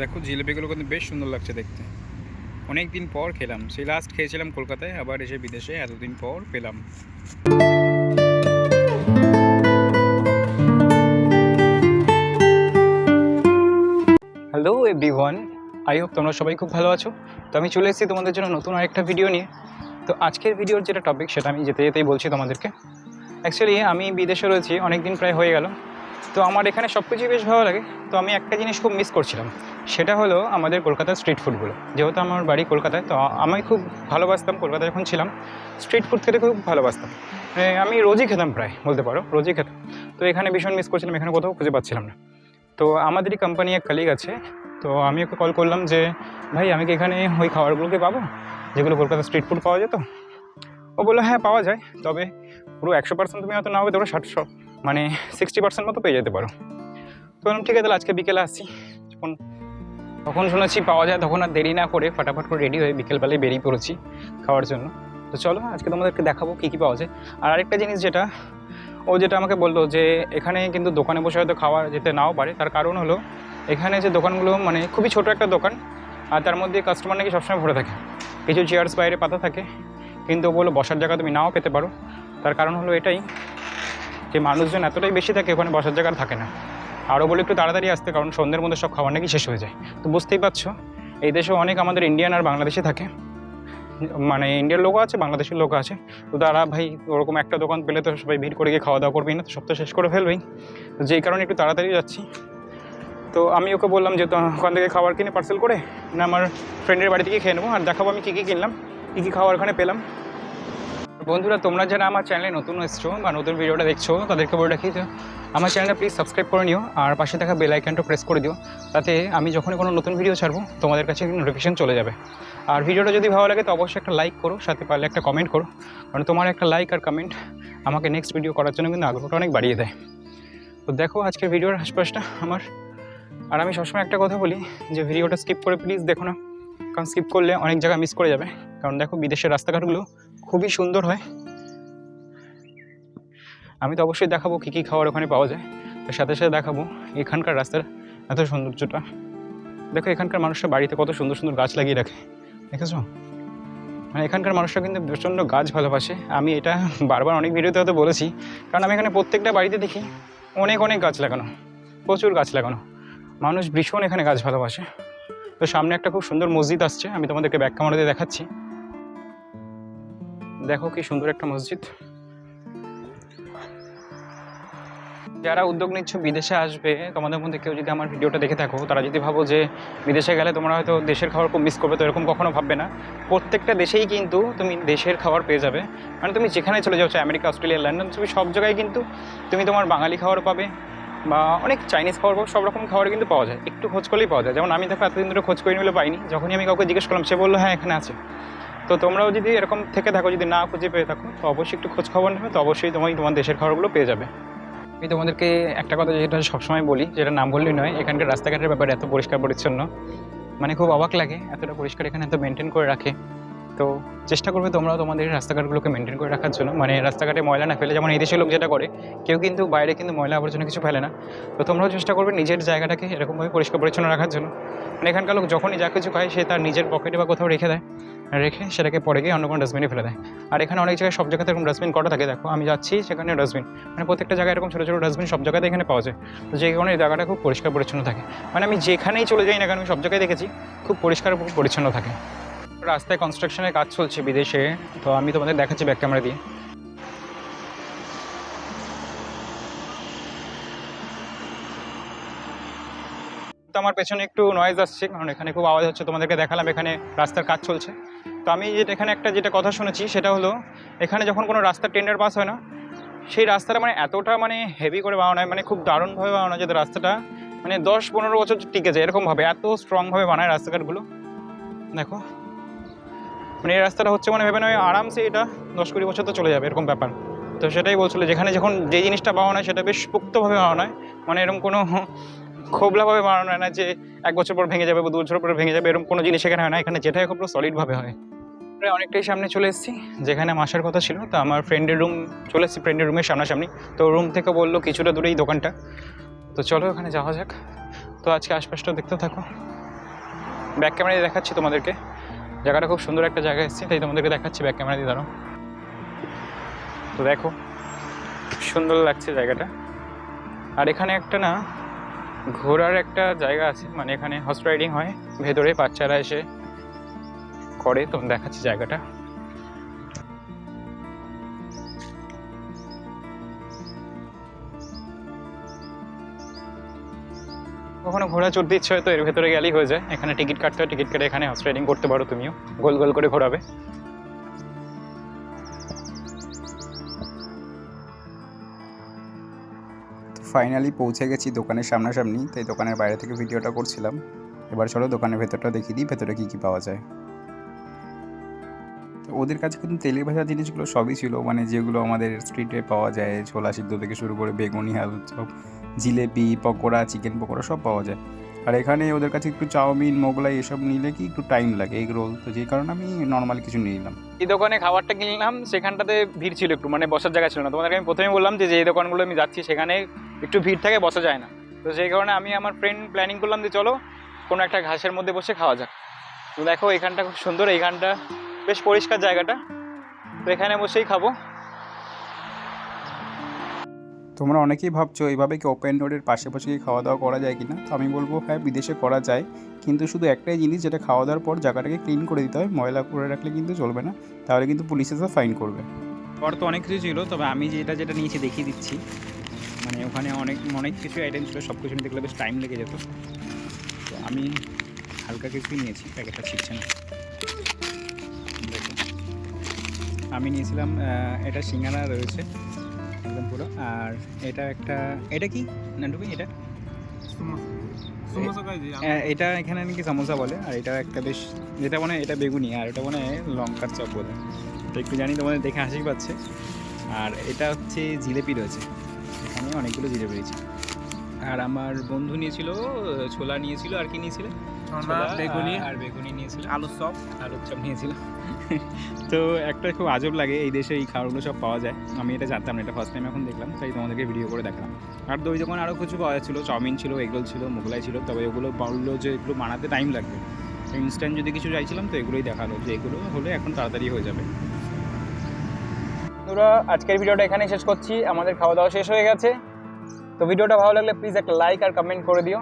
দেখো জিলিপিগুলো কিন্তু বেশ সুন্দর লাগছে দেখতে। অনেক দিন পর খেলাম, সেই লাস্ট খেয়েছিলাম কলকাতায়, আবার এসে বিদেশে এতদিন পর পেলাম। হ্যালো এভরিওয়ান, আই হোপ তোমরা সবাই খুব ভালো আছো। তো আমি চলে এসেছি তোমাদের জন্য নতুন আরেকটা ভিডিও নিয়ে। তো আজকের ভিডিওর যেটা টপিক সেটা আমি যেতে যেতেই বলছি তোমাদেরকে। অ্যাকচুয়ালি আমি বিদেশে রয়েছি অনেক দিন প্রায় হয়ে গেল। তো আমার এখানে সব কিছুই বেশ ভালো লাগে। তো আমি একটা জিনিস খুব মিস করছিলাম, সেটা হলো আমাদের কলকাতার স্ট্রিট ফুডগুলো। যেহেতু আমার বাড়ি কলকাতায়, তো আমি খুব ভালোবাসতাম কলকাতায় যখন ছিলাম স্ট্রিট ফুড খেতে খুব ভালোবাসতাম। আমি রোজই খেতাম, প্রায় বলতে পারো রোজই খেতাম। তো এখানে ভীষণ মিস করছিলাম, এখানে কোথাও খুঁজে পাচ্ছিলাম না। তো আমাদেরই কোম্পানি এক কালিগ আছে, তো আমি ওকে কল করলাম যে ভাই আমি কি এখানে ওই খাবারগুলোকে পাবো যেগুলো কলকাতার স্ট্রিট ফুড পাওয়া যেত? ও বললো হ্যাঁ পাওয়া যায়, তবে পুরো 100% তুমি হয়তো না হবে, ধরো 60 মানে 60% মতো পেয়ে যেতে পারো। তো বললাম ঠিক আছে, তাহলে আজকে বিকেলে আসছি। যখন তখন শুনেছি পাওয়া যায়, তখন আর দেরি না করে ফাটাফাট করে রেডি হয়ে বিকেলবেলায় বেরিয়ে পড়েছি খাওয়ার জন্য। তো চলো আজকে তোমাদেরকে দেখাবো কী কী পাওয়া যায়। আর আরেকটা জিনিস যেটা যেটা আমাকে বললো যে এখানে কিন্তু দোকানে বসে হয়তো খাওয়া যেতে নাও পারে, তার কারণ হলো এখানে যে দোকানগুলো মানে খুবই ছোটো একটা দোকান, আর তার মধ্যে কাস্টমার নাকি সবসময় ভরে থাকে। কিছু চেয়ার্স বাইরে পাতা থাকে, কিন্তু ও বললো বসার জায়গা তুমি নাও পেতে পারো। তার কারণ হলো এটাই যে মানুষজন এতটাই বেশি থাকে, ওখানে বসার জায়গা থাকে না। আরও বলে একটু তাড়াতাড়ি আসতে, কারণ সন্ধ্যের মধ্যে সব খাবার নাকি শেষ হয়ে যায়। তো বুঝতেই পারছো এই দেশে অনেক আমাদের ইন্ডিয়ান আর বাংলাদেশে থাকে, মানে ইন্ডিয়ার লোকও আছে, বাংলাদেশের লোকও আছে। তো তারা ভাই ওরকম একটা দোকান পেলে তো সবাই ভিড় করে গিয়ে খাওয়া দাওয়া করবেই না, তো সব তো শেষ করে ফেলবেই। তো যেই কারণে একটু তাড়াতাড়ি যাচ্ছি। তো আমি ওকে বললাম যে ওখান থেকে খাবার কিনে পার্সেল করে না আমার ফ্রেন্ডের বাড়ি থেকে খেয়ে নেবো, আর দেখাবো আমি কী কী কিনলাম, কী কী খাবার ওখানে পেলাম। বন্ধুরা তোমরা যারা আমার চ্যানেলে নতুন এসছো বা নতুন ভিডিওটা দেখছো, তাদেরকে বলে রাখি যে আমার চ্যানেলটা প্লিজ সাবস্ক্রাইব করে নিও, আর পাশে থাকা বেল আইকনটা প্রেস করে দিও, তাতে আমি যখনই কোনো নতুন ভিডিও ছাড়বো তোমাদের কাছে নোটিফিকেশন চলে যাবে। আর ভিডিওটা যদি ভালো লাগে তো অবশ্যই একটা লাইক করো, সাথে পারলে একটা কমেন্ট করো, কারণ তোমার একটা লাইক আর কমেন্ট আমাকে নেক্সট ভিডিও করার জন্য কিন্তু আগ্রহটা অনেক বাড়িয়ে দেয়। তো দেখো আজকের ভিডিওর আশপাশটা আমার। আর আমি সবসময় একটা কথা বলি যে ভিডিওটা স্কিপ করে প্লিজ দেখো না, কারণ স্কিপ করলে অনেক জায়গা মিস করে যাবে। কারণ দেখো বিদেশের রাস্তাঘাটগুলো খুবই সুন্দর হয়। আমি তো অবশ্যই দেখাবো কী কী খাবার ওখানে পাওয়া যায়, তার সাথে সাথে দেখাবো এখানকার রাস্তার এত সৌন্দর্যটা। দেখো এখানকার মানুষরা বাড়িতে কত সুন্দর সুন্দর গাছ লাগিয়ে রাখে, দেখেছো? মানে এখানকার মানুষরা কিন্তু প্রচণ্ড গাছ ভালোবাসে। আমি এটা বারবার অনেক ভিডিওতে হয়তো বলেছি, কারণ আমি এখানে প্রত্যেকটা বাড়িতে দেখি অনেক অনেক গাছ লাগানো, প্রচুর গাছ লাগানো। মানুষ ভীষণ এখানে গাছ ভালোবাসে। তো সামনে একটা খুব সুন্দর মসজিদ আসছে, আমি তোমাদেরকে ব্যাক ক্যামেরা দিয়ে দেখাচ্ছি। দেখো কি সুন্দর একটা মসজিদ। যারা উদ্যোগ নিচ্ছ বিদেশে আসবে, তোমাদের মধ্যে কেউ যদি আমার ভিডিওটা দেখে থাকো, তারা যদি ভাবো যে বিদেশে গেলে তোমরা হয়তো দেশের খাবার খুব মিস করবে, তো এরকম কখনো ভাববে না। প্রত্যেকটা দেশেই কিন্তু তুমি দেশের খাবার পেয়ে যাবে। মানে তুমি যেখানে চলে যাচ্ছ, আমেরিকা, অস্ট্রেলিয়া, লন্ডন, তুমি সব জায়গায় কিন্তু তুমি তোমার বাঙালি খাবার পাবে, বা অনেক চাইনিজ খাবার পাবে, সব রকম খাবার কিন্তু পাওয়া যায়, একটু খোঁজ করলেই পাওয়া যায়। যেমন আমি দেখো এতদিন ধরে খোঁজ করে নিলে পাইনি, যখনই আমি কাউকে জিজ্ঞেস করলাম সে বললো হ্যাঁ এখানে আছে। তো তোমরাও যদি এরকম থেকে থাকো, যদি না খুঁজে পেয়ে থাকো, তো অবশ্যই একটু খোঁজ খবর নেবে, তো অবশ্যই তোমার দেশের খাবারগুলো পেয়ে যাবে। আমি তোমাদেরকে একটা কথা যেটা সবসময় বলি, যেটা নাম বললেই নয়, এখানকার রাস্তাঘাটের ব্যাপারে এত পরিষ্কার পরিচ্ছন্ন, মানে খুব অবাক লাগে এতটা পরিষ্কার এখানে এত মেনটেন করে রাখে। তো চেষ্টা করবে তোমরাও তোমাদের রাস্তাঘাটগুলোকে মেনটেন করে রাখার জন্য, মানে রাস্তাঘাটে ময়লা না ফেলে। যেমন এই দেশের লোক যেটা করে, কেউ কিন্তু বাইরে কিন্তু ময়লা আবর্জনা কিছু ফেলে না। তো তোমরাও চেষ্টা করবে নিজের জায়গাটাকে এরকমভাবে পরিষ্কার পরিচ্ছন্ন রাখার জন্য। মানে এখানকার লোক যখনই যা কিছু খায় সে তার নিজের পকেটে বা কোথাও রেখে সেটাকে পরে গিয়ে অন্য কোনো ডাস্টবিনে ফেলে দেয়। আর এখানে অনেক জায়গায় সব জায়গাতে এরকম ডাস্টবিন করা থাকে, দেখো আমি যাচ্ছি সেখানে ডাস্টবিন, মানে প্রত্যেকটা জায়গায় এরকম ছোটো ছোটো ডাস্টবিন সব জায়গাতে এখানে পাওয়া যায়। তো যে কারণে এই জায়গাটা খুব পরিষ্কার পরিচ্ছন্ন থাকে। মানে আমি যেখানেই চলে যাই না কেন, আমি সব জায়গায় দেখেছি খুব পরিষ্কার পরিচ্ছন্ন থাকে। রাস্তায় কনস্ট্রাকশনের কাজ চলছে বিদেশে, তো আমি তোমাদের দেখাচ্ছি ব্যাক ক্যামেরা দিয়ে। তো আমার পেছনে একটু নয়েজ আসছে, কারণ এখানে খুব আওয়াজ হচ্ছে। তোমাদেরকে দেখালাম এখানে রাস্তার কাজ চলছে। তো আমি এখানে যেটা কথা শুনেছি সেটা হলো, এখানে যখন কোনো রাস্তার টেন্ডার পাস হয় না, সেই রাস্তাটা মানে এতটা মানে হেভি করে বানানো হয়, মানে খুব দারুণভাবে বানানো হয়, যাতে রাস্তাটা মানে 10-15 বছর টিকে যায় এরকমভাবে, এত স্ট্রংভাবে বানায় রাস্তাঘাটগুলো। দেখো মানে এই রাস্তাটা হচ্ছে মানে ভেবে নয় আরামসে এটা 10-20 বছর তো চলে যাবে এরকম ব্যাপার। তো সেটাই বলছিল, যেখানে যখন যে জিনিসটা বানানো হয় সেটা বেশ পোক্তভাবে বানানো হয়, মানে এরকম কোনো খোবলাভাবে বানানো হয় না যে 1 বছর পর ভেঙে যাবে বা 2 বছর পর ভেঙে যাবে, এরকম কোনো জিনিস এখানে হয় না। এখানে যেটাই খুব সলিডভাবে হয়। প্রায় অনেকটাই সামনে চলে এসেছি যেখানে আমার আসার কথা ছিল। তো আমার ফ্রেন্ডের রুম চলে এসেছি, ফ্রেন্ডের রুমের সামনাসামনি। তো রুম থেকে বললো কিছুটা দূরেই দোকানটা, তো চলো ওখানে যাওয়া যাক। তো আজকে আশপাশটা দেখতে থাকো। ব্যাক ক্যামেরা দিয়ে দেখাচ্ছি তোমাদেরকে। জায়গাটা খুব সুন্দর একটা জায়গা এসেছে, তাই তোমাদেরকে দেখাচ্ছি ব্যাক ক্যামেরা দিয়ে। ধরো তো দেখো সুন্দর লাগছে জায়গাটা। আর এখানে একটা না ঘোরার একটা জায়গা আছে, মানে এখানে হর্স রাইডিং হয়, ভেতরে বাচ্চারা এসে করে। তো দেখাচ্ছি জায়গাটা। কখনো ঘোড়া চড়তে ইচ্ছে হয় তো এর ভেতরে গেলেই হয়ে যায়। এখানে টিকিট কাটতে হয়, টিকিট কেটে এখানে হর্স রাইডিং করতে পারো তুমিও, গোল গোল করে ঘোরাবে। ফাইনালি পৌঁছে গেছি দোকানের সামনাসামনি, তাই দোকানের বাইরে থেকে ভিডিওটা করছিলাম। এবার চলো দোকানের ভেতরটা দেখিয়ে দিই ভেতরে কী কী পাওয়া যায়। তো ওদের কাছে কিন্তু তেলে ভাজা জিনিসগুলো সবই ছিল, মানে যেগুলো আমাদের স্ট্রিটে পাওয়া যায়, ছোলা সিদ্ধ থেকে শুরু করে বেগুনি, আলুচপ, জিলেপি, পকোড়া, চিকেন পকোড়া সব পাওয়া যায়। আর এখানে ওদের কাছে একটু চাউমিন, মোগলাই এসব নিলে কি একটু টাইম লাগে, এগ রোল, তো যেই কারণে আমি নর্মাল কিছু নিয়ে নিলাম। এই দোকানে খাবারটা কিনলাম, সেখানটাতে ভিড় ছিল একটু, মানে বসার জায়গা ছিল না। তোমাদেরকে আমি প্রথমেই বললাম যে এই দোকানগুলো আমি যাচ্ছি সেখানে একটু ভিড় থাকে, বসা যায় না। তো সেই কারণে আমি আমার ফ্রেন্ড প্ল্যানিং করলাম যে চলো কোনো একটা ঘাসের মধ্যে বসে খাওয়া যাক। তো দেখো এখানটা খুব সুন্দর, এইখানটা বেশ পরিষ্কার জায়গাটা, তো এখানে বসেই খাবো। তোমরা অনেকেই ভাবছো এইভাবে কি ওপেন রোডের পাশে বসে কি খাওয়া দাওয়া করা যায় কি না, তো আমি বলবো হ্যাঁ, বিদেশে করা যায়, কিন্তু শুধু একটাই জিনিস, যেটা খাওয়া দাওয়ার পর জায়গাটাকে ক্লিন করে দিতে হয়, ময়লা করে রাখলে কিন্তু চলবে না, তাহলে কিন্তু পুলিশ এসে ফাইন করবে। পর তো অনেক কিছু ছিল, তবে আমি যেটা নিয়েছি দেখিয়ে দিচ্ছি। মানে ওখানে অনেক অনেক কিছু আইটেম ছিল, সব কিছু নিতে গেলে বেশ টাইম লেগে যেত। তো আমি হালকা কিছুই নিয়েছি, প্যাকেটটা ছিটছে না। দেখো আমি নিয়েছিলাম এটা সিঙ্গারা রয়েছে একদম পুরো, আর এটা একটা, এটা কি নান্টু ভাই, এটা এটা এখানে নাকি সামোসা বলে। আর এটা একটা বেশ, যেটা মনে হয় এটা বেগুনি, আর এটা মনে হয় লঙ্কার চপ বলে। তো একটু জানি তোমাদের দেখে হাসি পাচ্ছে। আর এটা হচ্ছে জিলেপি রয়েছে, এখানে অনেকগুলো জিলেপি রয়েছে। আর আমার বন্ধু নিয়েছিল ছোলা নিয়েছিল, আর কি নিয়েছিল, বেগুনি, আর বেগুনি নিয়েছিল, আলুর চপ নিয়েছিল। তো একটা খুব আজব লাগে এই দেশে এই খাবারগুলো সব পাওয়া যায়, আমি এটা জানতাম না, এটা ফার্স্ট টাইম এখন দেখলাম, তাই তোমাদেরকে ভিডিও করে দেখালাম। আর দই দোকান আরও কিছু পাওয়া যাচ্ছিলো, চাউমিন ছিল, এগরোল ছিল, মোগলাই ছিল, তবে এগুলো বললো যে এগুলো বানাতে টাইম লাগবে। ইনস্ট্যান্ট যদি কিছু চাইছিলাম তো এগুলোই দেখালো যে এগুলো হলে এখন তাড়াতাড়ি হয়ে যাবে। তোরা আজকের ভিডিওটা এখানেই শেষ করছি, আমাদের খাওয়া দাওয়া শেষ হয়ে গেছে। তো ভিডিওটা ভালো লাগলে প্লিজ একটা লাইক আর কমেন্ট করে দিও।